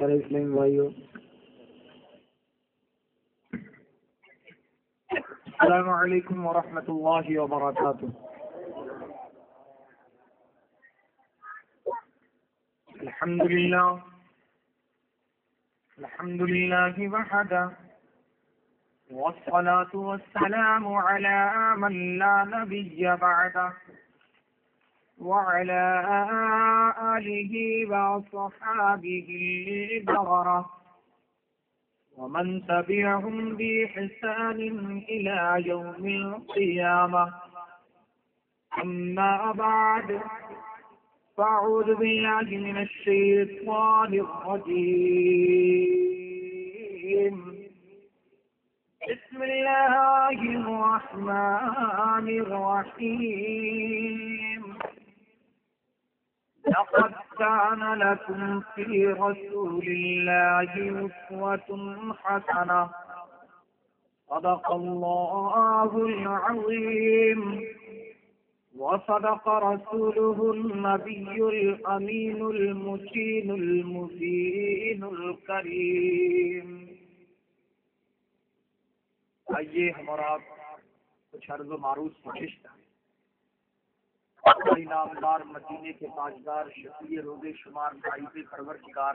میرے اسلام بھائیو، السلام علیکم ورحمۃ اللہ وبرکاتہ۔ الحمد للہ وحدہ والصلاة والسلام على من لا نبي بعده وعلى آله وصحابه البررة ومن تبعهم بإحسان إلى يوم القيامة، أما بعد، فأعوذ بالله من الشيطان الرجيم، بسم الله الرحمن الرحيم، لقد كان لكم في رسول الله أسوة حسنة، صدق الله العظيم، وصدق رسوله النبي الأمين المتين المبين الكريم۔ آئیے ہم اور آپ کچھ عرض و معروض نشست ہے۔ نامدار مدینے کے تاجدار شفیع روز شمار باعث پروردگار،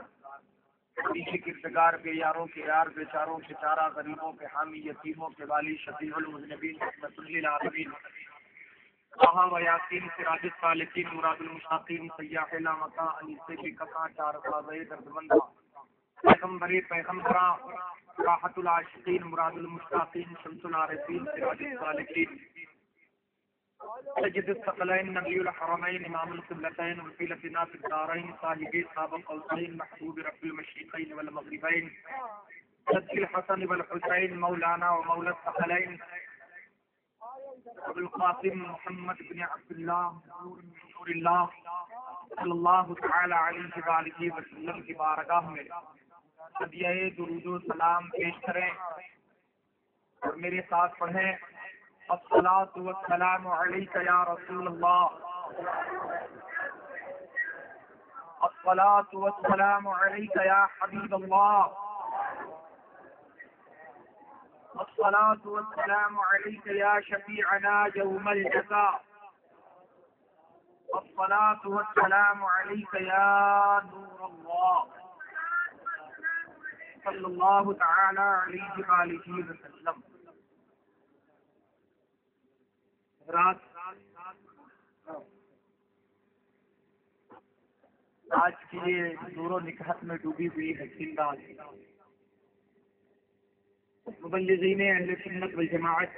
نبی کے کردگار کے یاروں کے یار، بیچاروں کے چارہ، غریبوں کے حامی، یتیموں کے والی، شفیع المذنبین، رحمۃ للعالمین، طٰہٰ و یاسین، سراج السالکین، مراد المشتاقین، سیاح لامکاں، انیس کے کساں، چار خواجہ دردمنداں، پیغمبر پیغمبراں، راحت العاشقین، مراد المشتاقین، شمس العارفین، سراج السالکین، سید الثقلین، نبی الحرمین، امام القبلتین، وسیلتنا فی الدارین، صاحب قاب قوسین، محبوب رب المشرقین والمغربین، سید الحسن والحسین، مولانا و مولا الثقلین، ابو القاسم محمد بن عبد اللہ نور اللہ صلی اللہ تعالی علیہ وآلہ وسلم کی بارگاہ میں ہدیہ درود و سلام پیش کریں اور میرے ساتھ پڑھیں، الصلاۃ والسلام علیک یا رسول اللہ، الصلاۃ والسلام علیک یا حبیب اللہ، الصلاۃ والسلام علیک یا شفیعنا یوم الجزاء، الصلاۃ والسلام علیک یا نور اللہ، صلی اللہ تعالی علیہ وآلہ وسلم۔ رات آج کی یہ نور و نکہت میں ڈوبی ہوئی ہے زندہ مبلغین اہل سنت والجماعت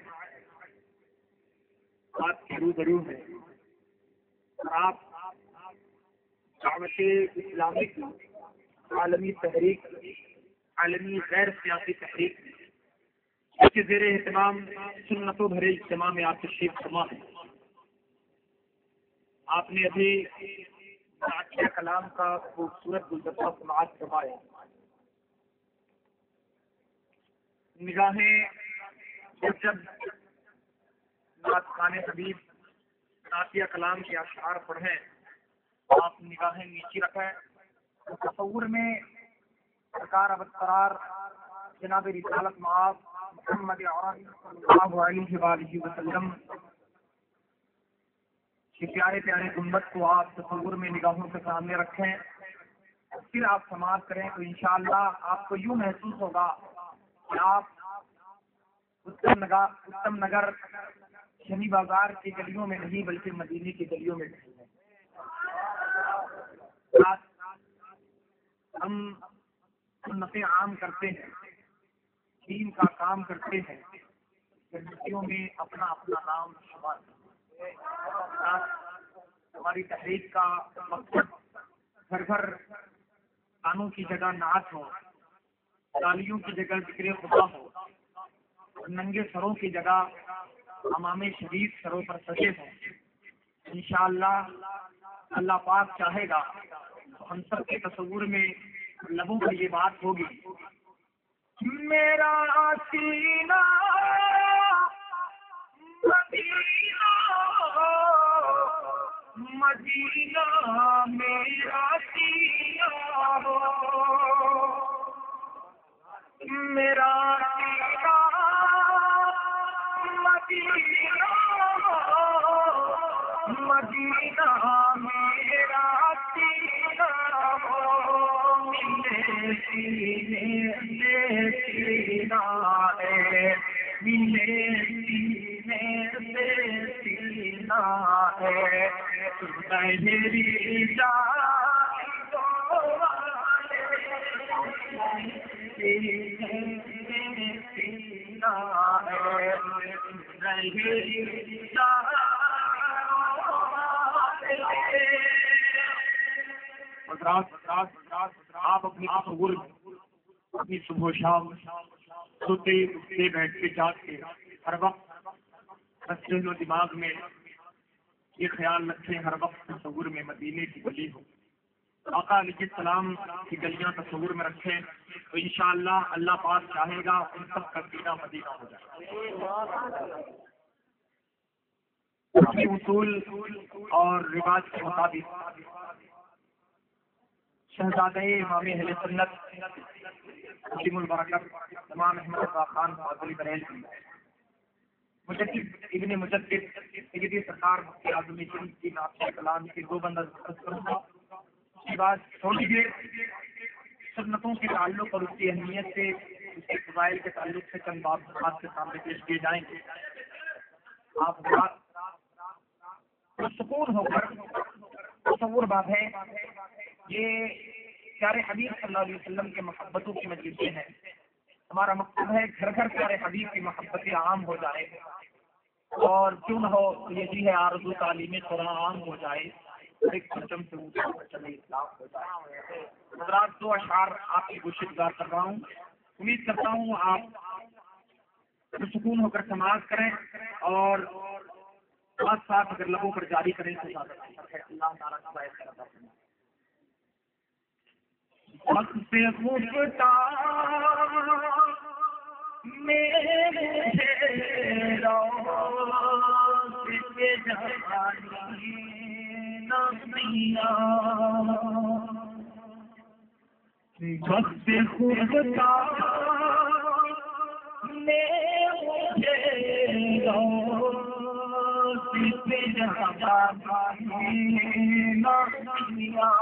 آپ کے روبرو ہے، اور آپ دعوت اسلامی کی عالمی تحریک، عالمی غیر سیاسی تحریک اس کے زیر اہتمام سنتوں بھرے اجتماع میں آپ تشریف فرما ہے۔ آپ نے ابھی نعتیہ کلام کا خوبصورت گلدستہ سماعت فرمایا۔ نگاہیں جب نعت خوان حبیب نعتیہ کلام کے اشعار پڑھیں، آپ نگاہیں نیچی رکھیں، تصور میں سرکار ابدقرار جناب رسالت مآب محمد عربی صلی اللہ علیہ وآلہ وسلم کے پیارے پیارے گنبد کو آپ تصور میں نگاہوں کے سامنے رکھیں، پھر آپ سماعت کریں تو انشاءاللہ آپ کو یوں محسوس ہوگا کہ آپ اتم نگر شنی بازار کی گلیوں میں نہیں بلکہ مدینے کی گلیوں میں نہیں ہیں۔ ہم سنت عام کرتے ہیں، دین کا کام کرتے ہیں، گلیوں میں اپنا اپنا نام شمار کرتے ہیں۔ ہماری تحریک کا مقصد گھر گھر گانوں کی جگہ نعت ہو، تالیوں کی جگہ ذکر خدا ہو، ننگے سروں کی جگہ امام شریف سروں پر سجے ہوں۔ انشاءاللہ اللہ پاک چاہے گا تو ہم سب کے تصور میں لبوں پر یہ بات ہوگی، میرا سینہ مدینہ مدینہ میرا سینہ ہو، میرا سینہ مدینہ، مدینہ میرا سینہ ہو، ملے سینے سے سینہ ہے، ملے سینے سے سینہ ہے، میری جان دو والے سینہ ہے، میری جان آپ اپنی تصور اپنی صبح و شام سوتے اٹھتے بیٹھتے جاگتے ہر وقت ذہن و دماغ میں یہ خیال رکھیں، ہر وقت تصور میں مدینے کی گلی ہو، آقا علیہ السلام کی گلیاں تصور میں رکھیں تو انشاءاللہ اللہ پاک چاہے گا ان سب کا سینہ مدینہ ہو جائے۔ اپنے اصول اور رواج کے مطابق شہزادہ امام اہل سنت عظیم البرکت امام احمد رضا خان فاضلی بریلوی مجدد ابن مجدد سیدی سرکار مفتی اعظم ہند کی نافذ کلام کی دو بندہ ذکر کروں گا، اس کے بعد تھوڑی دیر سنتوں کے تعلق اور اس کی اہمیت سے، اس کے فضائل کے تعلق سے چند بات کے سامنے پیش کیے جائیں گے۔ آپ سکون ہو کر تصور بات ہے، یہ پیارے حبیب صلی اللہ علیہ وسلم کے محبتوں کی مجلسیں ہیں، ہمارا مقصد ہے گھر گھر پیارے حبیب کی محبتیں عام ہو جائے، اور کیوں نہ ہو یہ جی ہے آرزو تعلیم قرآن عام ہو جائے، ایک پرچم سے اونچا پرچم اسلام ہو جائے۔ حضرات دو اشعار آپ کی گوشت گزار کر رہا ہوں، امید کرتا ہوں آپ سکون ہو کر سماعت کریں اور ساتھ ساتھ اگر لبوں پر جاری کریں تو زیادہ بہتر ہے۔ اللہ تعالیٰ کا خیر عطا فرمائے۔ وقت سے گفتہ میرے روز پہ جوانی نبیاں، وقت سے گفتہ میرے روز پہ جوانی نبیاں،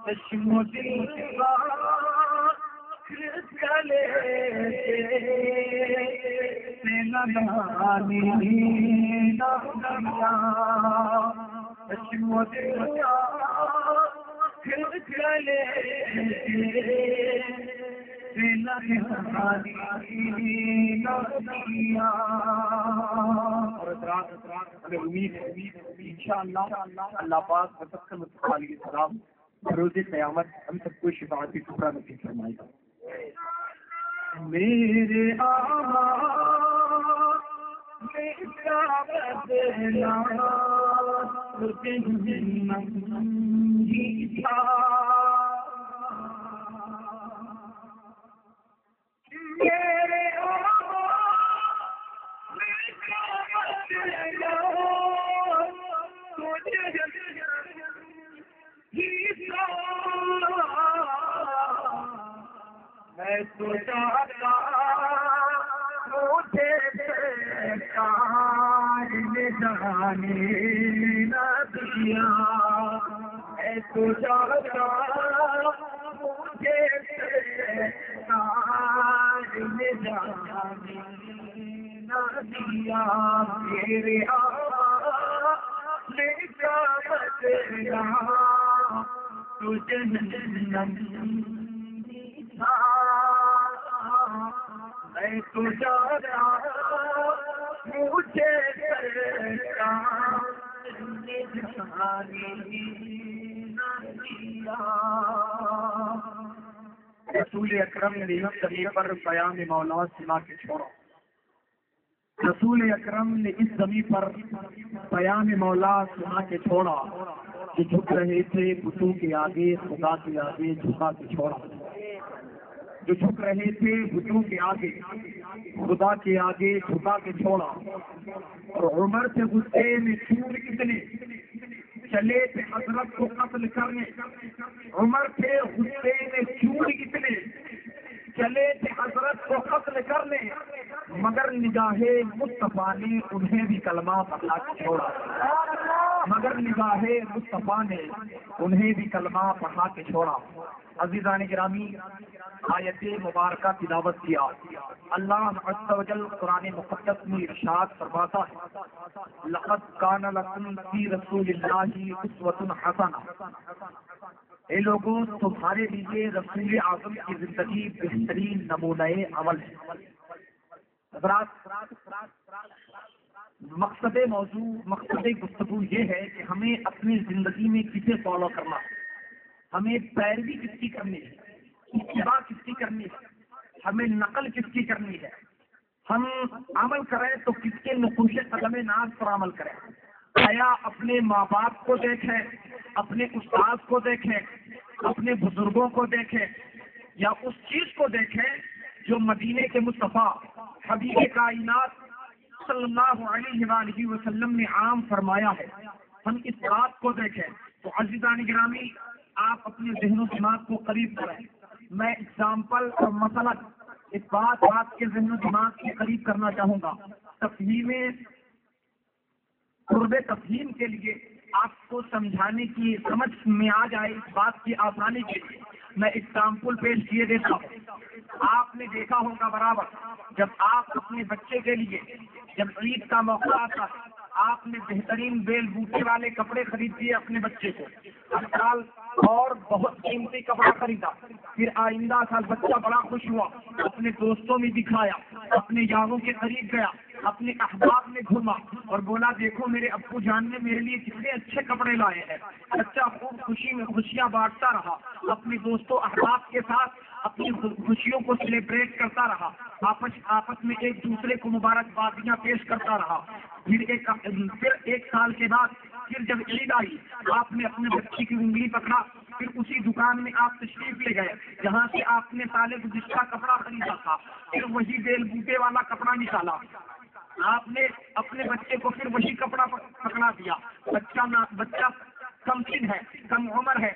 چشم دل گلے سے ندانی نبیاں، چشم دل گلے سے ندانی نبیاں۔ اور ہمیں امید ہے انشاءاللہ اللہ پاک متقل مصطفیٰ علیہ السلام روز قیامت ہم سب کو شفاعتی ٹکڑا نصیب فرمائے گا۔ میرے آقا میرا بدلا تجھے نہیں تھا، میرے آقا میرا بدلا میں تو چاہتا مجھے کار میں جانے نہ دیا، میں تو چاہتا مجھے کار میں جانے نہ دیا، میرے آقا نے کیا بدلا تجھے نہیں تھا، میں تو جانا مجھے رسول اکرم نے اس زمین پر بیان مولا سنا کے چھوڑا، رسول اکرم نے اس زمین پر بیان مولا سنا کے چھوڑا، جو جھک رہے تھے بتوں کے آگے خدا کے آگے جھکا کے چھوڑا۔ جو جھک رہے تھے بتوں کے آگے، خدا کے آگے جھکا کے چھوڑا، اور عمر سے غصے میں چور کتنے چلے تھے حضرت کو قتل کرنے، عمر سے غصے میں چور کتنے چلے تھے حضرت کو قتل کرنے، مگر نگاہ مصطفیٰ نے انہیں بھی کلمہ پڑھا کے چھوڑا، مگر نگاہ مصطفیٰ نے انہیں بھی کلمہ پڑھا کے چھوڑا۔ عزیزان گرامی، آیت مبارکہ تلاوت کیا، اللہ عز و جل قرآن مقدس میں ارشاد فرماتا ہے لقد کان لکم فی رسول اللہ اسوۃ حسنہ، اے لوگوں تمہارے لیے رسول اعظم کی زندگی بہترین نمونہ عمل ہے۔ حضرات، مقصد گفتگو یہ ہے کہ ہمیں اپنی زندگی میں کسے فالو کرنا ہے، ہمیں پیروی کس کی کرنی ہے، اتباع کس کی کرنی ہے، ہمیں نقل کس کی کرنی ہے، ہم عمل کریں تو کس کے نقوش قدم ناز پر عمل کریں۔ آیا اپنے ماں باپ کو دیکھیں، اپنے استاد کو دیکھیں، اپنے بزرگوں کو دیکھیں، یا اس چیز کو دیکھیں جو مدینے کے مصطفیٰ حبیب کائنات صلی اللہ علیہ وآلہ وسلم نے عام فرمایا ہے، ہم اس بات کو دیکھیں۔ تو عزیزان گرامی، آپ اپنے ذہن و دماغ کو قریب کریں۔ میں اگزامپل اور مثلا اس بات آپ کے ذہن و دماغ کے قریب کرنا چاہوں گا، تفہیم قرب تفہیم کے لیے آپ کو سمجھانے کی سمجھ میں آ جائے اس بات کی آسانی کے لیے میں اگزامپل پیش کیے دیتا ہوں۔ آپ نے دیکھا ہوگا برابر جب آپ اپنے بچے کے لیے جب عید کا موقع آتا ہے، آپ نے بہترین بیل بوٹے والے کپڑے خرید دیے اپنے بچے کو، ہر سال اور بہت قیمتی کپڑا خریدا، پھر آئندہ سال بچہ بڑا خوش ہوا، اپنے دوستوں میں دکھایا، اپنے یاروں کے قریب گیا، اپنے احباب میں گھوما اور بولا دیکھو میرے ابو جان نے میرے لیے کتنے اچھے کپڑے لائے ہیں۔ بچہ خوب خوشی میں خوشیاں بانٹتا رہا، اپنے دوستوں احباب کے ساتھ اپنی خوشیوں کو سیلیبریٹ کرتا رہا، آپس میں ایک دوسرے کو مبارکبادیاں پیش کرتا رہا۔ پھر ایک سال کے بعد پھر جب عید آئی، آپ نے اپنے بچے کی انگلی پکڑا، پھر اسی دکان میں آپ تشریف لے گئے جہاں سے آپ نے سال گزشتہ کپڑا خریدا تھا، پھر وہی بیل بوٹے والا کپڑا نکالا، آپ نے اپنے بچے کو پھر وہی کپڑا پکڑا دیا۔ بچہ کم سن ہے، کم عمر ہے،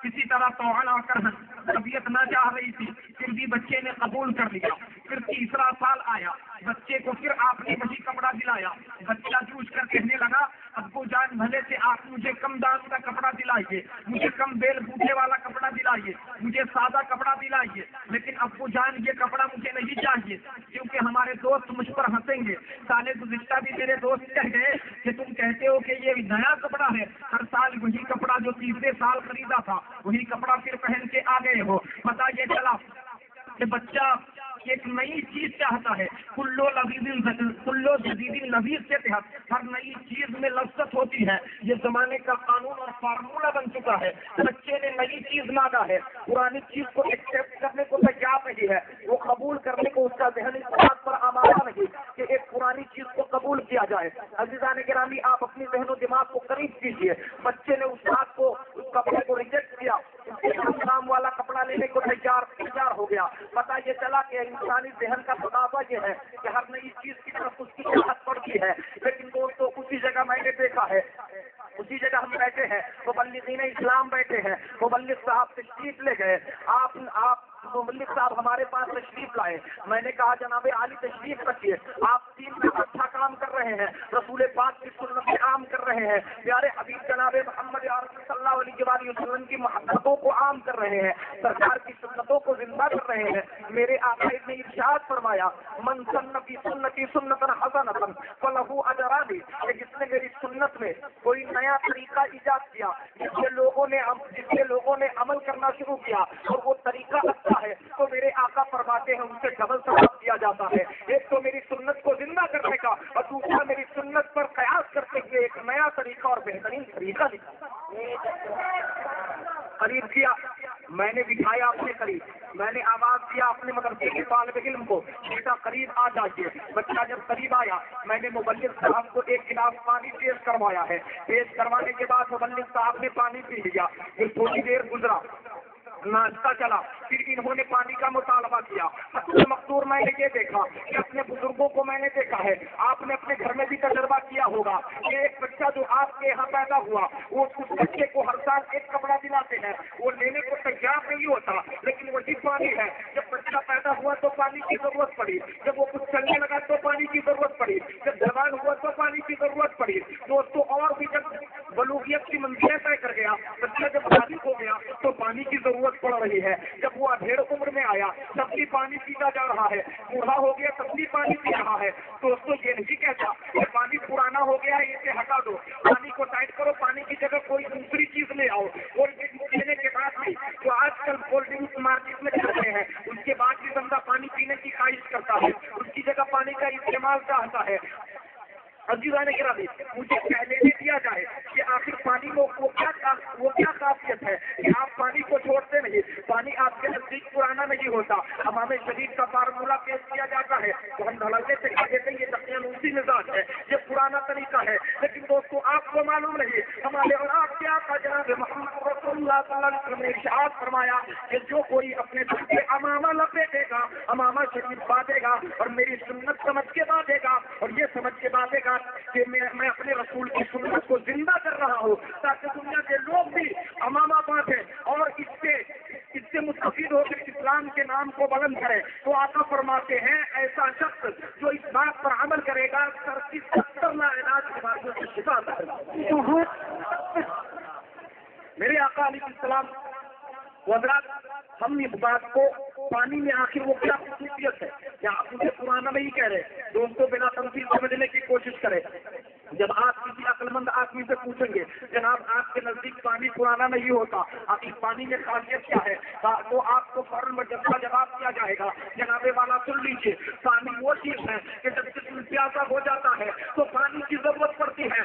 کسی طرح توڑ آ کر طبیعت نہ چاہ رہی تھی، پھر بھی بچے نے قبول کر لیا۔ پھر تیسرا سال آیا، بچے کو پھر آپ نے وہی کپڑا دلایا، بچہ جوش کر کہنے لگا ابو جان بھلے سے آپ مجھے کم دام کا کپڑا دلائیے، مجھے کم بیل بوٹے والا کپڑا دلائیے، مجھے سادہ کپڑا دلائیے، لیکن ابو جان یہ کپڑا مجھے نہیں چاہیے کیونکہ ہمارے دوست مجھ پر ہنسیں گے۔ سال گزشتہ بھی میرے دوست کہہ گئے کہ تم کہتے ہو کہ یہ نیا کپڑا ہے، ہر سال وہی کپڑا جو تیسرے سال خریدا تھا وہی کپڑا پھر پہن کے آ گئے ہو۔ پتا یہ چلا کہ بچہ ایک نئی چیز چاہتا ہے، کلو جدید لذیذ کے تحت ہر نئی چیز میں لذت ہوتی ہے، یہ زمانے کا قانون اور فارمولہ بن چکا ہے۔ بچے نے نئی چیز مانگا ہے، پرانی چیز کو ایکسپٹ کرنے کو تیار نہیں ہے، وہ قبول کرنے کو اس کا ذہن اس بات پر آمادہ نہیں کہ ایک پرانی چیز کو قبول کیا جائے۔ عزیزان گرامی، آپ اپنے ذہن و دماغ کو قریب کیجیے۔ بچے نے اس بات کو، اس کپڑے کو ریجیکٹ کیا، کام والا کپڑا لینے کو تیار ہو گیا۔ پتا یہ چلا کہ انسانی ذہن کا تقاضا یہ ہے کہ ہر نئی چیز کی طرف اس کی چاہت پڑتی ہے۔ لیکن دوستوں، اسی جگہ میں نے دیکھا ہے، اسی جگہ ہم بیٹھے ہیں، مبلغین اسلام بیٹھے ہیں، مبلغ صاحب تشریف لے گئے، آپ مبلغ صاحب ہمارے پاس تشریف لائے، میں نے کہا جناب عالی تشریف رکھیے، آپ 3 دن اچھا کام کر رہے ہیں، رسول پاک کی سنت عام کر رہے ہیں، پیارے حبیب جناب محمد صلی اللہ علیہ وسلم کی محبتوں کو عام کر رہے ہیں، سرکار کی سنتوں کو زندہ کر رہے ہیں۔ میرے آقا نے ارشاد فرمایا من سن فی سنتی سنتا حسنۃ فلہ اجران، کہ جس نے میری سنت میں کوئی نیا طریقہ ایجاد کیا، جس کے لوگوں نے عمل کرنا شروع کیا اور وہ طریقہ اچھا ہے، تو میرے آقا فرماتے ہیں ان سے ڈبل ثواب دیا جاتا ہے۔ ایک تو میری سنت کو زندہ کرنے کا، اور دوسرا میری سنت پر قیاس کرتے ہوئے ایک نیا طریقہ اور بہترین طریقہ قریب کیا، میں نے دکھایا اپنے قریب، میں نے آواز دیا اپنے مدرسے کے طالب علم کو، بیٹا قریب آ جائیے۔ بچہ جب قریب آیا، میں نے مبلغ صاحب کو ایک گلاس پانی پیش کروایا ہے، پیش کروانے کے بعد مبلغ صاحب نے پانی پی لیا، پھر تھوڑی دیر گزرا، ناشتہ چلا، پھر انہوں نے پانی کا مطالبہ کیا۔ اصل مقدور میں نے یہ دیکھا کہ اپنے بزرگوں کو میں نے دیکھا ہے، آپ نے اپنے گھر میں بھی تجربہ کیا ہوگا کہ ایک بچہ جو آپ کے یہاں پیدا ہوا، وہ اس بچے کو ہر سال ایک کپڑا دلاتے ہیں، وہ لینے کو تیار نہیں ہوتا، لیکن وہی پانی ہے۔ جب بچہ پیدا ہوا تو پانی کی ضرورت پڑی، جب وہ کچھ چلنے لگا تو پانی کی ضرورت پڑی، جب جوان ہوا تو پانی کی ضرورت پڑی دوستوں، اور بھی جب بلوغیت کی منزلیں طے کر گیا، بچہ جب بالغ ہو گیا تو پانی کی ضرورت پڑ رہی ہے۔ جب وہ ادھیڑ عمر میں آیا تب بھی پانی پیتا جا رہا ہے، بوڑھا ہو گیا تب بھی پانی پی رہا ہے۔ دوستوں یہ نہیں کہتا کہ پانی پرانا ہو گیا ہے اسے ہٹا دو، پانی کو ٹائٹ کرو، پانی کی جگہ کوئی دوسری چیز لے آؤ۔ کولڈ ڈرنک پینے کے بعد بھی جو آج کل کولڈ ڈرنک مارکیٹ میں چل رہے ہیں اس کے بعد بھی بندہ پانی پینے کی خواہش کرتا ہے، اس کی جگہ پانی کا استعمال چاہتا ہے۔ عزیزان گرامی، مجھے پہلے بھی دیا جائے کہ آخر پانی میں وہ کیا خاصیت ہے کہ آپ پانی کو چھوڑتے نہیں، پانی آپ کے نزدیک پرانا نہیں ہوتا۔ امام شریف کا فارمولہ پیش کیا جاتا ہے تو ہم دھڑلے سے کہہ دیتے ہیں یہ دقیانوسی مزاج ہے، یہ پرانا طریقہ ہے، لیکن دوستوں آپ کو معلوم نہیں ہمارے اور آپ کیا تھا جناب محمد رسول اللہ صلی اللہ علیہ وسلم نے ارشاد فرمایا کہ جو کوئی اپنے دل کے امامہ لپیٹے گا، امامہ شریف باندھے گا اور میری سنت سمجھ کے باندھے گا اور یہ سمجھ کے باندھے گا کہ میں اپنے رسول کی سنت کو زندہ کر رہا ہوں تاکہ دنیا کے لوگ بھی امامہ باندھیں اور اس سے مستفید ہو کر اسلام کے نام کو بلند کرے۔ تو آقا فرماتے ہیں ایسا شخص جو اس بات پر عمل کرے گا 70 لاعلاج بیماریوں سے شفا پائے۔ میرے آقا علیہ السلام حضرات، ہم اس بات کو پانی میں آخر وہ کیا خصوصیت ہے کیا آپ مجھے پرانا نہیں کہہ رہے؟ دوستوں بنا تمثیل سمجھنے کی کوشش کریں۔ جب آپ کسی عقل مند آدمی سے پوچھیں گے جناب آپ کے نزدیک پانی پرانا نہیں ہوتا، آپ اس پانی میں خاصیت کیا ہے، تو آپ کو فوراً جواب دیا جائے گا جناب والا سن لیجیے، پانی وہ چیز ہے کہ جب جسم پیاسا ہو جاتا ہے تو پانی کی ضرورت پڑتی ہے۔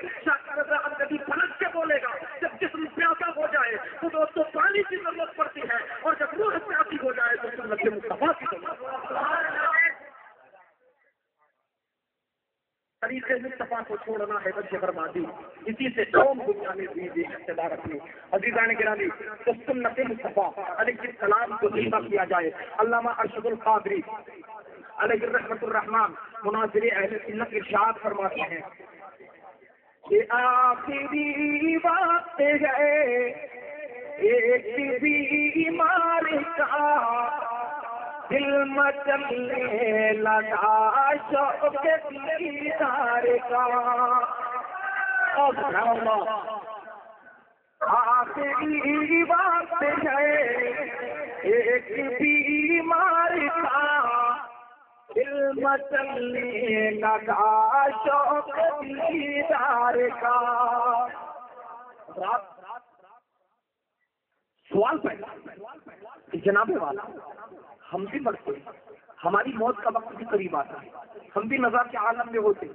کبھی پلٹ کے بولے گا جب جسم پیاسا ہو جائے تو دوستوں پانی کی ضرورت پڑتی ہے، اور جب روح پیاسی ہو جائے تو سنت مصطفیٰ کی ضرورت۔ طریقے مصطفیٰ کو چھوڑنا ہے بچے بربادی، اسی سے قوم دنیا میں بھی اقتدار اپنی۔ عزیزان گرامی، تو سنت مصطفیٰ علیہ السلام کو زندہ کیا جائے۔ علامہ ارشد القادری علیہ الرحمۃ الرحمان مناظر اہل سنت ارشاد فرماتے ہیں کہ آخری وقت ہے ایک بیمار کا دل مچلنے لگا شوق دیدار کا۔ آخری وقت ہے ایک بیمار کا دل مچلنے لگا شوق دیدار کا۔ سوال پیدا جناب والا، ہم بھی مرتے ہیں، ہماری موت کا وقت بھی قریب آتا ہے، ہم بھی نظر کے عالم میں ہوتے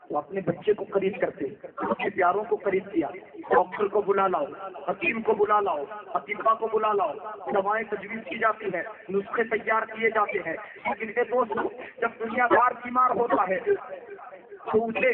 تو اپنے بچے کو قریب کرتے، اپنے پیاروں کو قریب کیا، ڈاکٹر کو بلا لاؤ، حکیم کو بلا لاؤ، حکیمہ کو بلا لاؤ، دوائیں تجویز کی جاتی ہیں، نسخے تیار کیے جاتے ہیں، لیکن یہ دوستوں جب دنیا بھر بیمار ہوتا ہے تو اسے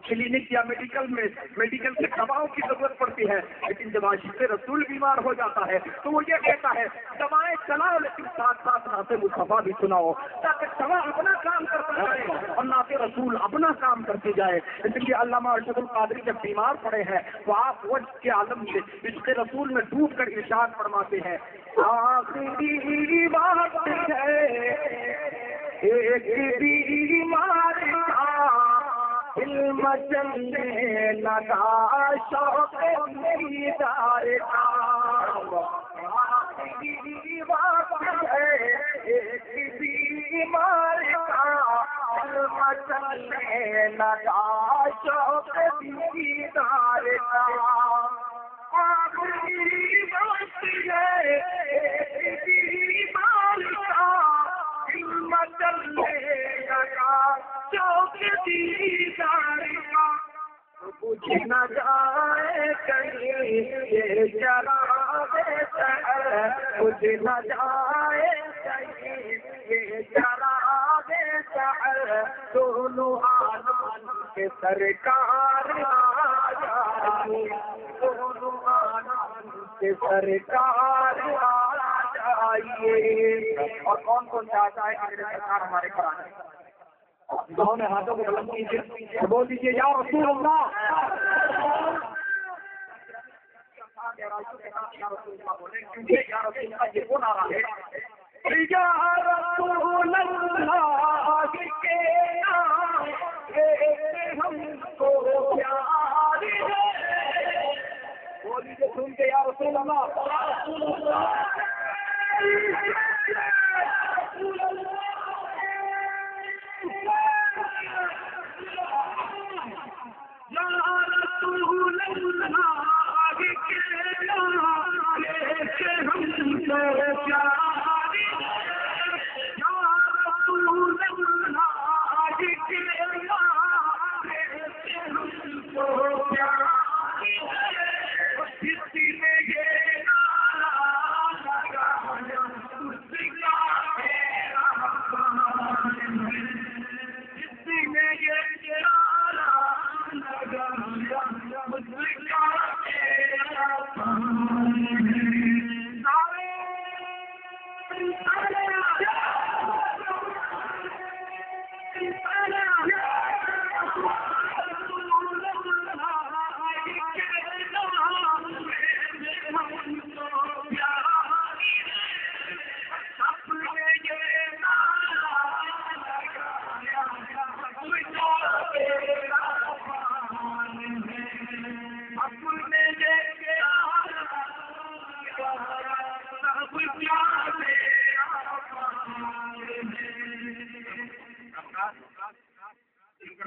کلینک یا میڈیکل سے دواؤں کی ضرورت پڑتی ہے، لیکن جب عاشق رسول بیمار ہو جاتا ہے تو وہ یہ کہتا ہے دوائیں چلاؤ لیکن ساتھ ساتھ نعت مصطفیٰ بھی سناؤ تاکہ دوا اپنا کام کرتا جائے اور نعت رسول اپنا کام کرتے جائے۔ اس لیے علامہ ارشد القادری جب بیمار پڑے ہیں تو آپ وجد کے عالم سے عشق رسول میں ڈوب کر ارشاد فرماتے ہیں آخری وقت ہے ایک بیمار کا دل مچلنے لگا شوق دیدار کا۔ آخری وقت ہے ایک بیمار کا دل مچلنے لگا شوق دیدار کا۔ آخری وقت ہے ایک بیمار کا دل مچلنے لگا شوق دیدار کا۔ کچھ نہ جائے کہیں یہ چراغ شہر، کچھ نہ جائے کہیں یہ چراغ شہر، دونوں عالم کے سرکار آ جائیں، دونوں عالم کے سرکار اور کون کون چاہتا ہے کہ میرے سرکار ہمارے گھر آ جائے؟ دونوں نے ہاتھوں کو بلند کیجیے، بول دیجیے یا رسول اللہ، بولے کیونکہ یا رسول اللہ یہ وہ نعرہ ہے، یا رسول اللہ کے نام ہم کو پیار ہے، بول دیجیے سن کے یا رسول اللہ،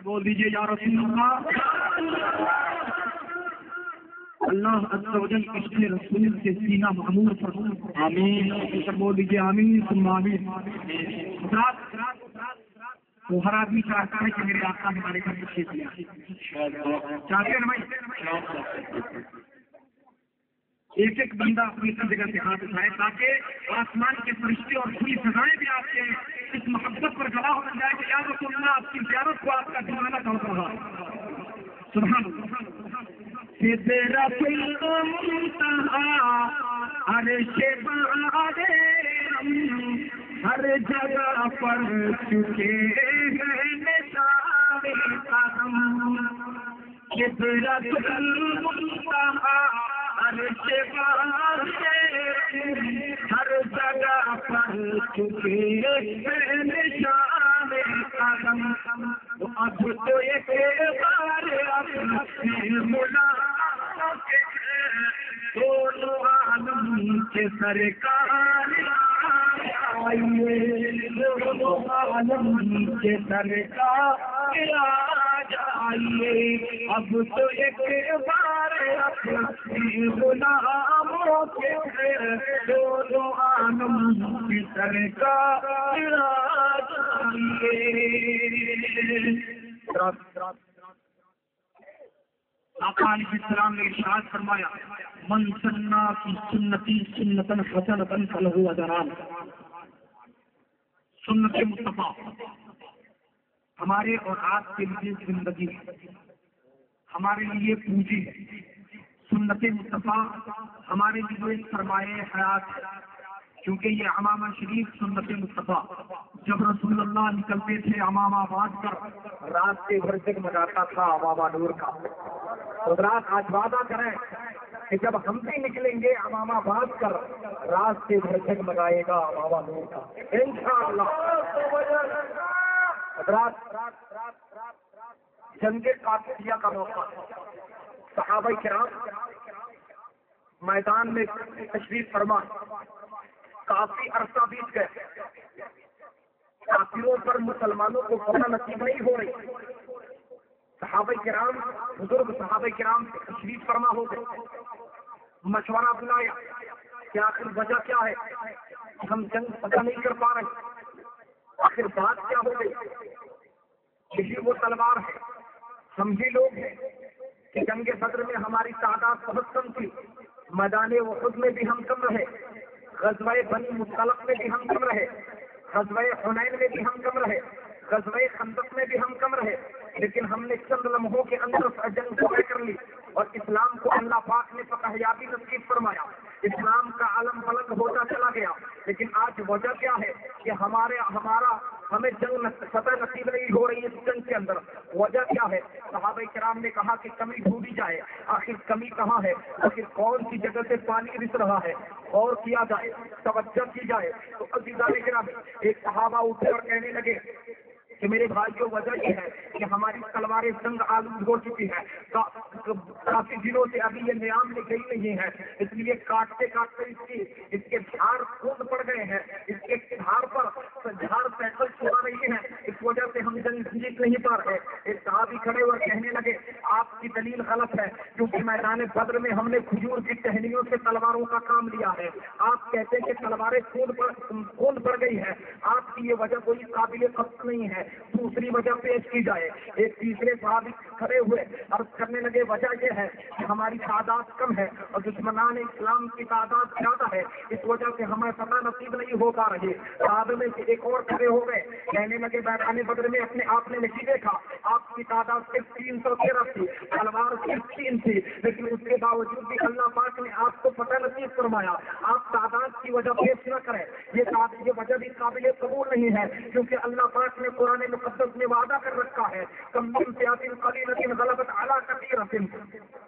بول دیجیے یا رسول اللہ، اللہ عز و جل اس کے رسول سے سینہ معمور فرمائے، آمین، بول دیجیے آمین ثم آمین۔ تو ہر آدمی چاہتا ہے کہ میرے آقا ہمارے گھر میں تشریف لے آئے، چاہتے ہیں نا بھائی؟ ایک ایک بندہ اپنی جگہ سے ہاتھ اٹھائے تاکہ آسمان کے فرشتے اور پوری فضائیں بھی آپ کے اس محبت پر گواہ بن جائے کہ یا رسول اللہ آپ کی زیارت کو آپ کا دیوانہ کر رہا۔ سبحان اللہ۔ سدرۃ المنتہی عرش بارے ہر جگہ پر چکے ہیں نثار قدم، سدرۃ المنتہی عرش بارے ہر جگہ پر چکے ہیں نثار قدم، اب تو ایک بار اپنے ملاقات دونوں عالم کے سرکار آئیے، دونوں عالم کے سرکار آئیے، اب تو ایک بار اپنے غلاموں کے دونوں عالم کے سرکار آئیے۔ آقا علیہ السلام نے ارشاد فرمایا، من سنّا فی سنتی سنتاً حسنۃ فلہ اجران۔ سنت مصطفیٰ ہمارے اور آپ کے لیے زندگی ہے، ہمارے لیے پونجی ہے۔ سنت مصطفیٰ ہمارے لیے سرمایہ حیات ہے، کیونکہ یہ عمامہ شریف سنت مصطفیٰ، جب رسول اللہ نکلتے تھے عمامہ باندھ کر رات کے بھر جگمگاتا تھا عمامہ نور کا۔ حضرات آج وعدہ کریں کہ جب ہم بھی نکلیں گے عمامہ باندھ کر رات کے بھر جگمگائے گا عمامہ نور کا انشاءاللہ۔ حضرات جنگ قادسیہ کا موقع، صحابہ کرام میدان میں تشریف فرما، کافی عرصہ بیت گئے، کافروں پر مسلمانوں کو فتح نصیب نہیں ہو رہی، صحابہ کرام بزرگ صحابہ کرام تشریف فرما ہو گئے، مشورہ بلایا کہ آخر وجہ کیا ہے، ہم جنگ فتح نہیں کر پا رہے، آخر بات کیا ہو گئی؟ یہی وہ تلوار ہے، ہم ہی لوگ ہیں کہ جنگ بدر میں ہماری تعداد بہت کم تھی، میدان احد میں بھی ہم کم رہے، غزوہ بنی مصطلق میں بھی ہم کم رہے، غزوہ حنین میں بھی ہم کم رہے، غزوہ خندق میں بھی ہم کم رہے، لیکن ہم نے چند لمحوں کے اندر جنگ طے کر لی اور اسلام کو اللہ پاک نے فتح یابی نصیب فرمایا۔ اسلام کا علم بلند ہوتا چلا گیا، لیکن آج وجہ کیا ہے کہ ہمیں جنگ فتح نصیب نہیں ہو رہی ہے اس جنگ کے اندر. وجہ کیا ہے؟ صحابہ کرام نے کہا کہ کمی ڈھونڈی جائے. آخر کمی کہاں ہے؟ آخر کون سی جگہ سے پانی رس رہا ہے؟ غور کیا جائے، توجہ کی جائے. تو عزیزان کرام، ایک صحابہ اٹھے اور کہنے لگے کہ میرے بھائیوں، وجہ یہ ہے کہ ہماری تلواریں جنگ آلود ہو چکی ہیں، کافی دنوں سے ابھی یہ نیام میں گئی نہیں ہے، اس لیے کاٹتے کاٹتے اس کے دھار کود پڑ گئے ہیں، اس کے دھار پر دھار سائیکل چھڑا رہی ہے، اس وجہ سے ہم جنگ جیت نہیں پا رہے. ایک صحابی کھڑے اور کہنے لگے آپ کی دلیل غلط ہے، کیونکہ میدان بدر میں ہم نے کھجور کی ٹہنیوں سے تلواروں کا کام لیا ہے. آپ کہتے ہیں کہ تلواریں کود پڑ گئی ہے، آپ کی یہ وجہ کوئی قابل قبول نہیں ہے. دوسری وجہ پیش کی جائے. ایک تیسرے صحابی کھڑے ہوئے عرض کرنے لگے وجہ یہ ہے کہ ہماری تعداد کم ہے اور دشمنان اسلام کی تعداد زیادہ ہے، اس وجہ سے ہمیں فتح نصیب نہیں ہو پا رہی. صحابہ میں سے ایک اور کھڑے ہو گئے، کہنے لگے میدان بدر میں اپنے آپ نے نہیں دیکھا، آپ کی تعداد صرف 313 تھی، تلوار صرف 3 تھی، لیکن اس کے باوجود بھی اللہ پاک نے آپ کو فتح نصیب فرمایا. آپ تعداد کی وجہ پیش نہ کریں، یہ وجہ بھی قابل قبول نہیں ہے، کیونکہ اللہ پاک نے قرآن مقدس میں وعدہ کر رکھا ہے کم من فئۃ قلیلۃ غلبت علی کثیرۃ.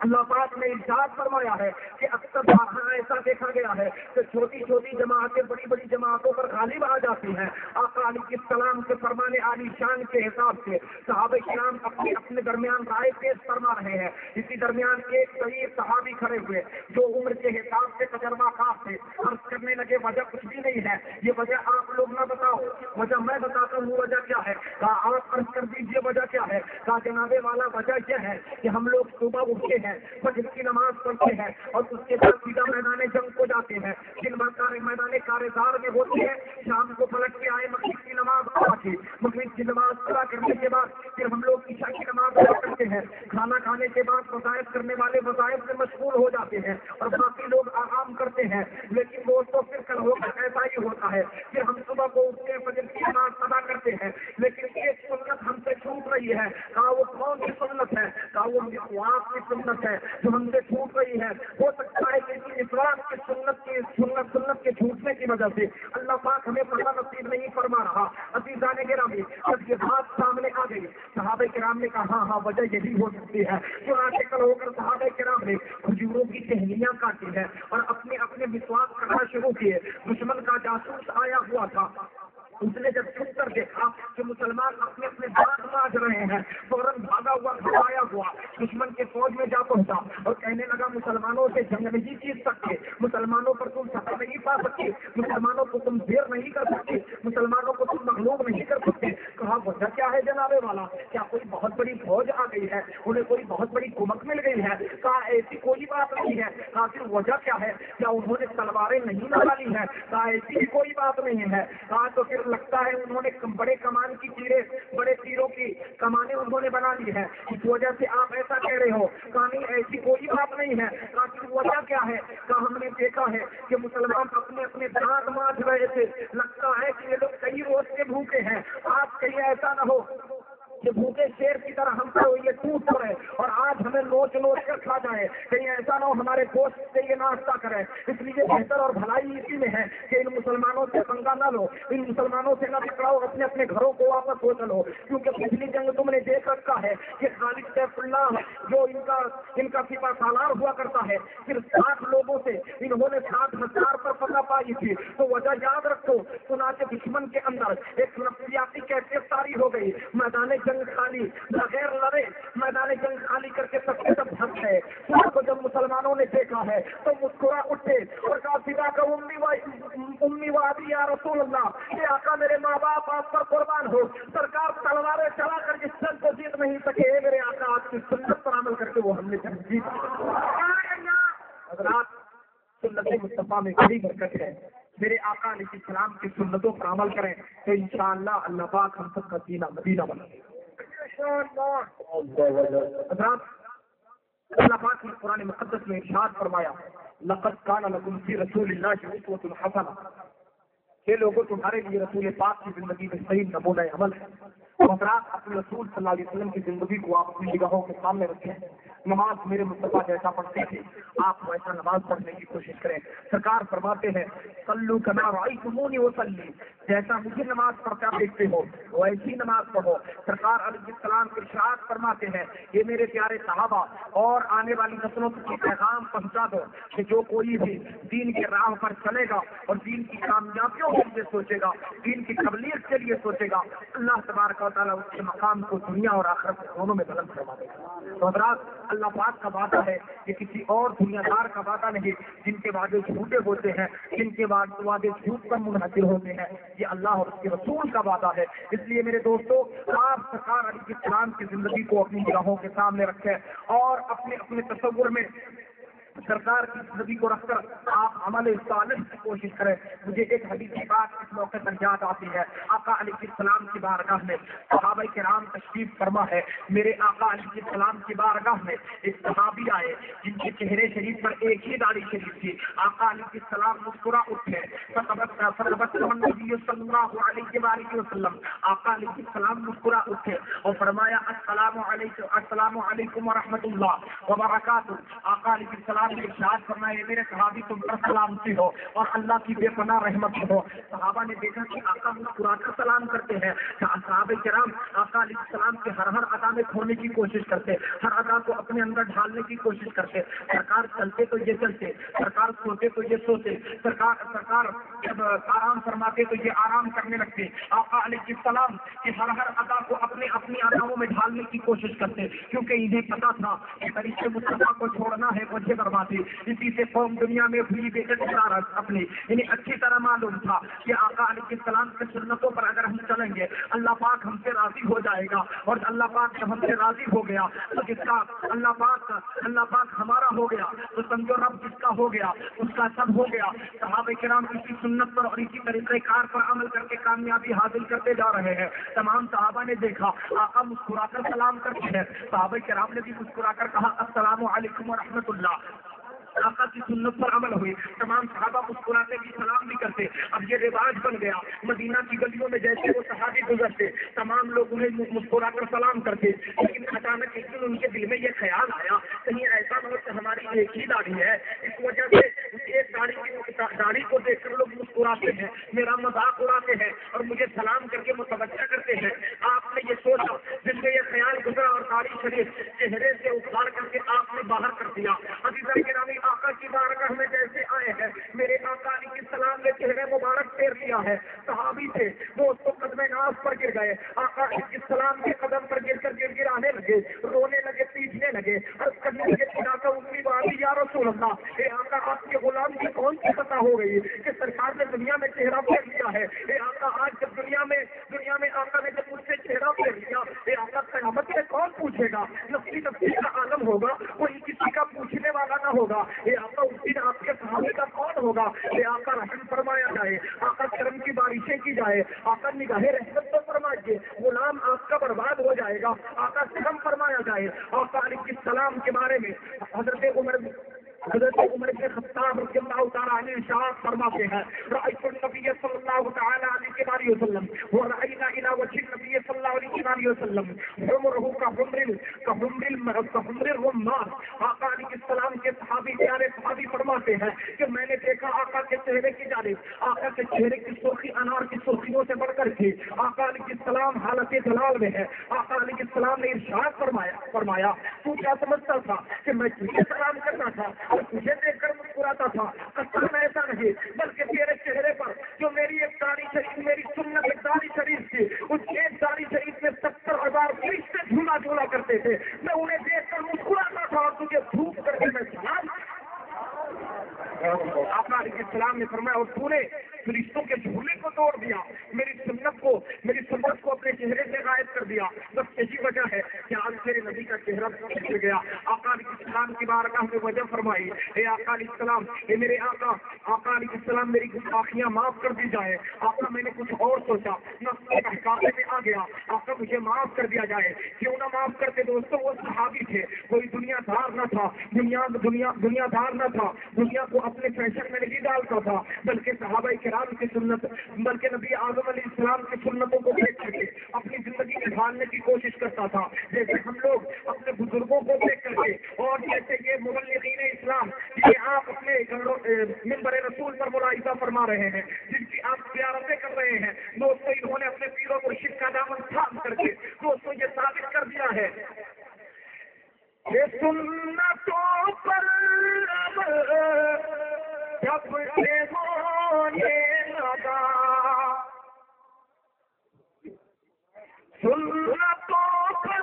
اللہ پاک نے ارشاد فرمایا ہے کہ اکثر ایسا دیکھا گیا ہے کہ چھوٹی چھوٹی جماعتیں بڑی بڑی جماعتوں پر غالب آ جاتی ہیں. آقا علیہ السلام کے فرمان عالی شان کے حساب سے صحابہ کرام اپنے درمیان رائے پیش فرما رہے ہیں. اسی درمیان ایک صحیح صحابی کھڑے ہوئے جو عمر کے حساب سے تجربہ کار تھے، عرض کرنے لگے وجہ کچھ بھی نہیں ہے، یہ وجہ آپ لوگ نہ بتاؤ، وجہ میں بتاتا ہوں. وجہ کیا ہے؟ کہا آپ عرض کر دیجیے وجہ کیا ہے. کہا جناب والا وجہ کیا ہے کہ ہم لوگ صبح اٹھتے ہیں، فجر کی نماز پڑھتے ہیں اور اس کے بعد سیدھا میدان جنگ کو جاتے ہیں. دن بھر میدان کارزار میں ہوتے ہیں، شام کو پلٹ کے آئے مغرب کی نماز ادا کی، مغرب کی نماز ادا کرنے کے بعد پھر ہم لوگ عشاء کی نماز ادا کرتے ہیں. کھانا کھانے کے بعد وظائف کرنے والے وظائف میں مشغول ہو جاتے ہیں اور باقی لوگ آرام کرتے ہیں. لیکن دوستوں پھر کل ہوگا ایسا ہی ہوتا ہے، پھر ہم صبح کو اٹھتے ہیں، فجر کی نماز ادا کرتے ہیں، لیکن ایک سنت ہم سے چھوٹ رہی ہے. کہا وہ کون سی سنت ہے؟ کہا وہ مسواک کی سنت ہے جو ہم سے چھوٹ رہی ہے. ہو سکتا ہے کہ مسواک کی سنت کے چھوٹنے کی وجہ سے اللہ پاک ہمیں فتح نصیب نہیں فرما رہا. عزیزان گرامی، جب یہ بات سامنے آ گئی صحابہ کرام نے کہا ہاں وجہ یہی ہو سکتی ہے. چنانچہ کل ہو کر صحابہ کرام نے کھجوروں کی ٹہنیاں کاٹی ہیں اور اپنے مسواک کرنا شروع کیے. دشمن کا جاسوس آیا ہوا تھا، اس نے جب چھپ کر دیکھا کہ مسلمان اپنے دانت ماج رہے ہیں، فوراً بھاگا ہوا گھبرایا ہوا دشمن کے فوج میں جا پہنچا اور کہنے لگا مسلمانوں سے جنگ نہیں جیت سکتے، مسلمانوں پر تم فتح نہیں پا سکتے، مسلمانوں کو تم دیر نہیں کر سکتے، مسلمانوں کو تم مغلوب نہیں کر سکتے. کہا وجہ کیا ہے جناب والا؟ کیا کوئی بہت بڑی فوج آ گئی ہے، انہیں کوئی بہت بڑی کمک مل گئی ہے؟ کہا ایسی کوئی بات نہیں ہے. کہا پھر وجہ کیا ہے؟ کیا انہوں نے تلواریں نہیں نکالی ہیں؟ کہا ایسی بھی کوئی بات نہیں ہے. کہا تو پھر لگتا ہے انہوں نے بڑے کمان کی بڑے تیروں کی کمانیں انہوں نے بنا لی ہے، اس وجہ سے آپ ایسا کہہ رہے ہو. کہا نہیں ایسی کوئی بات نہیں ہے. کہا پھر وجہ کیا ہے؟ کہا ہم نے دیکھا ہے کہ مسلمان اپنے دانت ماج رہے تھے، لگتا ہے کہ یہ لوگ کئی روز سے بھوکے ہیں. آج کہیں ایسا نہ ہو کہ بھوکے شیر کی طرح ہم کو یہ ٹوٹ پڑے اور آج ہمیں نوچ کر کھا جائے، کہیں ایسا نہ ہو ہمارے گوشت سے یہ ناشتہ کرے. اس لیے بہتر اور بھلائی اسی میں ہے کہ ان مسلمانوں سے پنگا نہ لو، ان مسلمانوں سے نہ ٹکراؤ، اپنے گھروں کو واپس ہو چلو. کیونکہ پچھلی جنگ تم نے دیکھ رکھا ہے کہ خالد سیف اللہ جو ان کا سپاہ سالار ہوا کرتا ہے، پھر 60 لوگوں سے انہوں نے 60,000 پر فتح پائی تھی. تو وجہ یاد رکھو. چنانچہ دشمن کے اندر ایک نفسیاتی کیفیت طاری ہو گئی. میدان جنگ خالی، بغیر لڑے میدان جنگ خالی کر کے سب بھگ گئے. صبح کو جب مسلمانوں نے دیکھا ہے تو مسکرا اٹھے اور کہا فدا کا امی وادی یا رسول اللہ، یہ آقا میرے ماں باپ آپ پر قربان ہو، سرکار تلواریں چلا کر جس جنگ کو جیت نہیں سکے، میرے آقا آپ کی سنت پر عمل کر کے وہ ہم نے جنگ جیتا. حضرات سنت مصطفیٰ میں بڑی برکت ہے. میرے آقا علیہ السلام کی سنتوں پر عمل کریں تو انشاءاللہ اللہ پاک ہم سب کا سینہ مدینہ بنا دے. حضرات اللہ پاک نے قرآن مقدس میں ارشاد فرمایا لقد کان لکم فی رسول اللہ اسوۃ حسنہ، یہ لوگوں تمہارے لیے رسول پاک کی زندگی میں صحیح نمونہ عمل ہے. حضرات اپنے رسول صلی اللہ علیہ وسلم کی زندگی کو آپ اپنی نگاہوں کے سامنے رکھیں. نماز میرے مصطفیٰ جیسا پڑھتے تھے, آپ ویسا نماز پڑھنے کی کوشش کریں. سرکار فرماتے ہیں صلو کما رأیتمونی اصلی, جیسا مجھے نماز پڑھتا دیکھتے ہو ویسی نماز پڑھو. سرکار علیہ السلام ارشاد فرماتے ہیں یہ میرے پیارے صحابہ اور آنے والی نسلوں کو پیغام پہنچا دو کہ جو کوئی بھی دین کے راہ پر چلے گا اور دین کی کامیابیوں کے لیے سوچے گا, دین کی قبولیت کے لیے سوچے گا, اللہ تبارک و تعالیٰ اس کے مقام کو دنیا اور آخرت دونوں میں بلند فرما دے گا. تو حضرات اللہ پاک کا وعدہ ہے کہ کسی اور دنیا دار کا وعدہ نہیں. جن کے وعدے جھوٹے ہوتے ہیں, جن کے وعدے جھوٹ پر منحصر ہوتے ہیں, یہ اللہ اور اس کے رسول کا وعدہ ہے. اس لیے میرے دوستو آپ سرکار علیہ السلام کی زندگی کو اپنی نگاہوں کے سامنے رکھیں اور اپنے اپنے تصور میں سرکار کی زندگی کو رکھ کر آپ عمل صالح کی کوشش کریں. مجھے ایک حدیث کی بات اس موقع پر یاد آتی ہے. آقا علیہ السلام کی بارگاہ میں صحابہ کرام تشریف فرما ہے. میرے آقا علیہ السلام کی بارگاہ میں ایک صحابی آئے جن کے چہرے شریف پر ایک ہی داڑھی شریف تھی. آقا علیہ السلام مسکرا اٹھے. نبی صلی اللہ علیہ وسلم آقا علیہ السلام مسکرا اٹھے اور فرمایا السلام علیکم ورحمۃ اللہ وبرکاتہ. آقا علیہ السلام ارشاد فرمائے میرے صحابی تم پر سلامتی ہو اور اللہ کی بے پناہ رحمت ہو. صحابہ نے دیکھا کہ آقا مسکرا کر سلام کرتے ہیں. صحابہ کرام آقا علیہ السلام کے ہر ادا میں کھونے کی کوشش کرتے, ہر ادا کو اپنے اندر ڈھالنے کی کوشش کرتے. سرکار چلتے تو یہ چلتے, سرکار سوتے تو یہ سوتے, سرکار جب آرام فرماتے تو یہ آرام کرنے لگتے. آقا علیہ السلام کے ہر ادا کو اپنی اداؤں میں ڈھالنے کی کوشش کرتے, کیونکہ انہیں پتا تھا کہ طریقے مصطفیٰ کو چھوڑنا ہے مجھے بربادی. اسی سے قوم دنیا میں ہوئی بے اپنی انہیں اچھی طرح معلوم تھا کہ آقا علیہ السلام کے سنتوں پر اگر ہم چلیں گے اللہ پاک ہم سے راضی ہو جائے گا, اور اللہ پاک جب ہم سے راضی ہو گیا تو جس کا اللہ پاک ہمارا ہو گیا تو سمجھو رب جس کا ہو گیا اس کا سب ہو گیا. صحابہ کرام اسی سنت پر اور اسی طریقہ کار پر عمل کر کے کامیابی حاصل کرتے جا رہے ہیں. تمام صحابہ نے دیکھا آقا مسکرا کر سلام کرتے ہیں. صحابہ کرام نے بھی مسکرا کر کہا السلام علیکم ورحمۃ اللہ. آقا کی سنت پر عمل ہوئی. تمام صحابہ مسکراتے بھی سلام بھی کرتے. اب یہ رواج بن گیا مدینہ کی گلیوں میں جیسے وہ صحابی گزرتے تمام لوگ انہیں مسکرا کر سلام کرتے. لیکن اچانک ایک دن ان کے دل میں یہ خیال آیا کہیں ایسا نہ ہو کہ ہماری ایک ہی داڑھی ہے, اس وجہ سے ایک داڑھی کو دیکھ کر لوگ مسکراتے ہیں, میرا مذاق اڑاتے ہیں اور مجھے سلام کر کے متوجہ کرتے ہیں. آپ نے یہ سوچا, جس سے یہ خیال گزرا اور داڑھی شریف چہرے سے اخاڑ کر کے آپ نے باہر کر دیا. عزیزان گرامی آقا کی بارگاہ میں جیسے آئے ہیں میرے آقا علیہ السلام نے چہرے مبارک پھیر لیا ہے. صحابی تھے وہ اس کو قدم ناز پر گر گئے. آقا علیہ السلام کے قدم پر گرانے لگے, رونے لگے, پیٹنے لگے اور کرنے لگے آقا اپنی بات یا رسول اللہ, اے آقا آپ کے غلام کی کون سی پتہ ہو گئی کہ سرکار نے دنیا میں چہرہ پھیر لیا ہے. اے آقا آج جب دنیا میں آقا نے جب مجھ سے چہرہ پھیر لیا, اے آقا قیامت میں کون پوچھے گا؟ نفسی کا عالم ہوگا, کوئی کسی کا پوچھنے والا نہ ہوگا. اے آقا اس دن آپ کے صحابی کا کون ہوگا؟ اے آقا رحم فرمایا جائے, آقا کرم کی بارشیں کی جائے, آقا نگاہ رحمت تو فرمائیے, غلام آپ کا برباد ہو جائے گا, آقا کرم فرمایا جائے. آقا علیہ السلام کے بارے میں حضرت عمر بن خطاب رضی اللہ تعالیٰ عنہ ارشاد فرماتے ہیں رأیت النبی صلی اللہ تعالیٰ علیہ وسلم ورأینا الی وجه النبی صلی اللہ علیہ وسلم عمره كحمر الرمان. آقا علیہ السلام کے پیارے صحابی فرماتے ہیں کہ میں نے دیکھا آقا کے چہرے کی جانب, آقا کے چہرے کی سرخی انار کی سرخیوں سے بڑھ کر تھی. آقا علیہ السلام حالت جلال میں ہے. آقا علیہ السلام نے ارشاد فرمایا تو کیا سمجھتا تھا کہ میں تجھے سلام کرنا تھا اور تجھے دیکھ کر مسکراتا تھا؟ قسم ایسا نہیں, بلکہ تیرے چہرے پر جو میری ایک داڑھی شریف, میری سنت ایک داڑھی شریف تھی, اس ایک داڑھی شریف میں 70,000 فرشتے جھولا کرتے تھے. میں انہیں دیکھ کر مسکراتا تھا اور تجھے دھوپ کر کے میں سلام. آقا علیہ السلام نے فرمایا اور تو نے فرشتوں کے جھولے کو توڑ دیا, میری سنت کو اپنے چہرے سے غائب کر دیا. بس یہی وجہ ہے کہ آج میرے نبی کا چہرہ گر گیا. آقا علیہ السلام کی بارگاہ میں وجہ فرمائی, اے آقا علیہ السلام, اے میرے آقا علیہ السلام, میری گستاخیاں معاف کر دی جائے. آقا میں نے کچھ اور سوچا, نفس کے بہکاوے میں آ گیا. آقا مجھے معاف کر دیا جائے. کیوں نہ معاف کرتے دوستوں, وہ صحابی تھے, کوئی دنیا دار نہ تھا, دنیا دار نہ تھا, دنیا کو اپنے فیشن میں نہیں ڈالتا تھا, بلکہ صحابہ کرام کی سنت, بلکہ نبی اعظم علیہ السلام کی سنتوں کو دیکھ کر کے اپنی زندگی نبھانے کی کوشش کرتا تھا، جیسے ہم لوگ اپنے بزرگوں کو دیکھ کر کے، اور جیسے یہ مبلغین اسلام یہ آپ اپنے منبر رسول پر ملاحظہ فرما رہے ہیں، جن کی آپ زیارتیں کر رہے ہیں، دوستوں انہوں نے اپنے پیر و مرشد کا دامن تھام کر کے دوستوں یہ ثابت کر دیا ہے کہ سنتوں پر جب سے ہونے لگا، سنتوں پر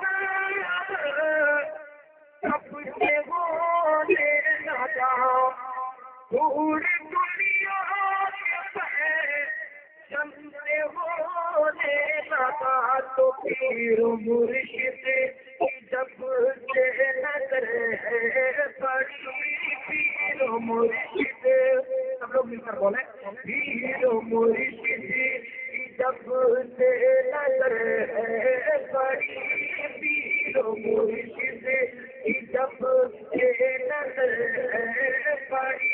جب سے ہونے لگا، پوری دنیا چندے ہونے لگا، تو پیر مرشد کی جب سے نظر ہے بڑی، پیر مرشد سب لوگ مل کر بولیں، پیر مرشد کی جب سے نظر ہے بڑی، پیر مرشد کی جب سے نظر ہے بڑی،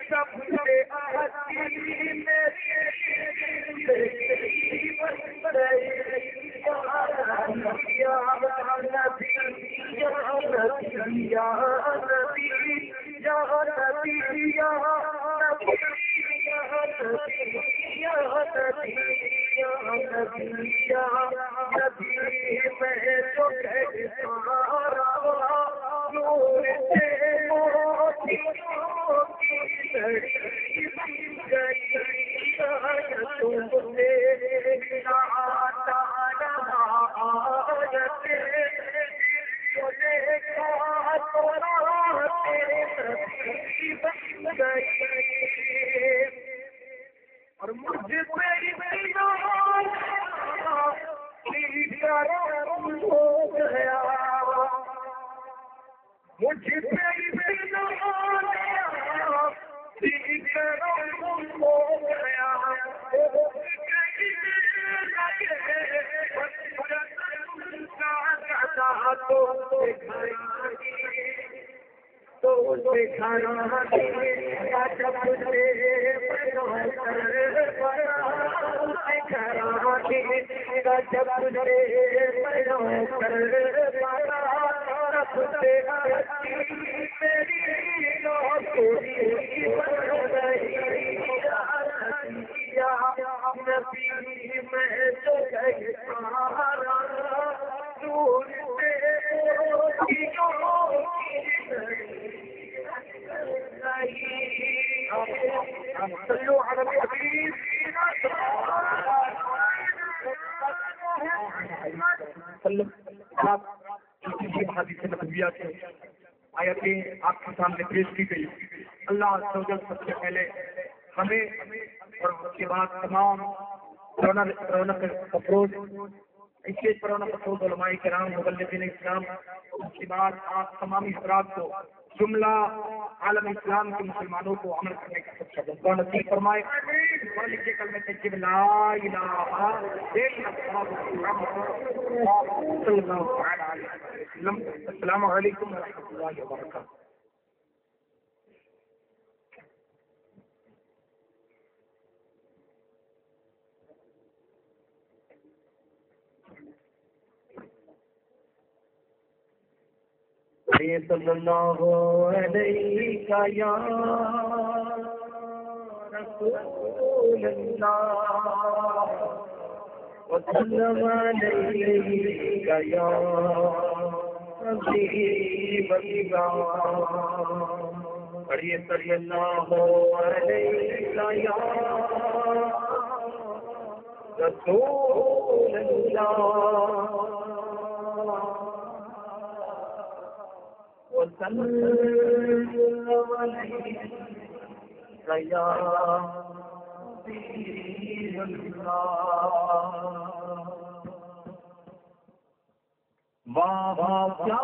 سب سے آتی میری اور مجھے ہو گیا، مجھے ہو گیا، تو دکھانا آیتیں آپ کے سامنے پیش کی گئی۔ اللہ عز و جل سب سے پہلے ہمیں اور اس کے بعد تمام رونق افروز اسٹیج پر رونق افروز علماء کرام مبلغین اسلام، اس کے بعد آپ تمام افراد کو جملہ عالم اسلام کے مسلمانوں کو عمل کرنے کا سب سے جذبہ نصیب فرمائے۔ کلمہ طیبہ لا الہ الا اللہ صلی اللہ علیہ وسلم۔ السلام علیکم ورحمۃ اللہ وبرکاتہ۔ صلی اللہ علیہ یا رسول اللہ وسلم علیہ یا حبیب اللہ، پڑھیے صلی اللہ علیہ یا رسول اللہ وسلم علیہ یا حبیب اللہ۔ واہ کیا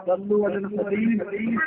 صلوا علی النبی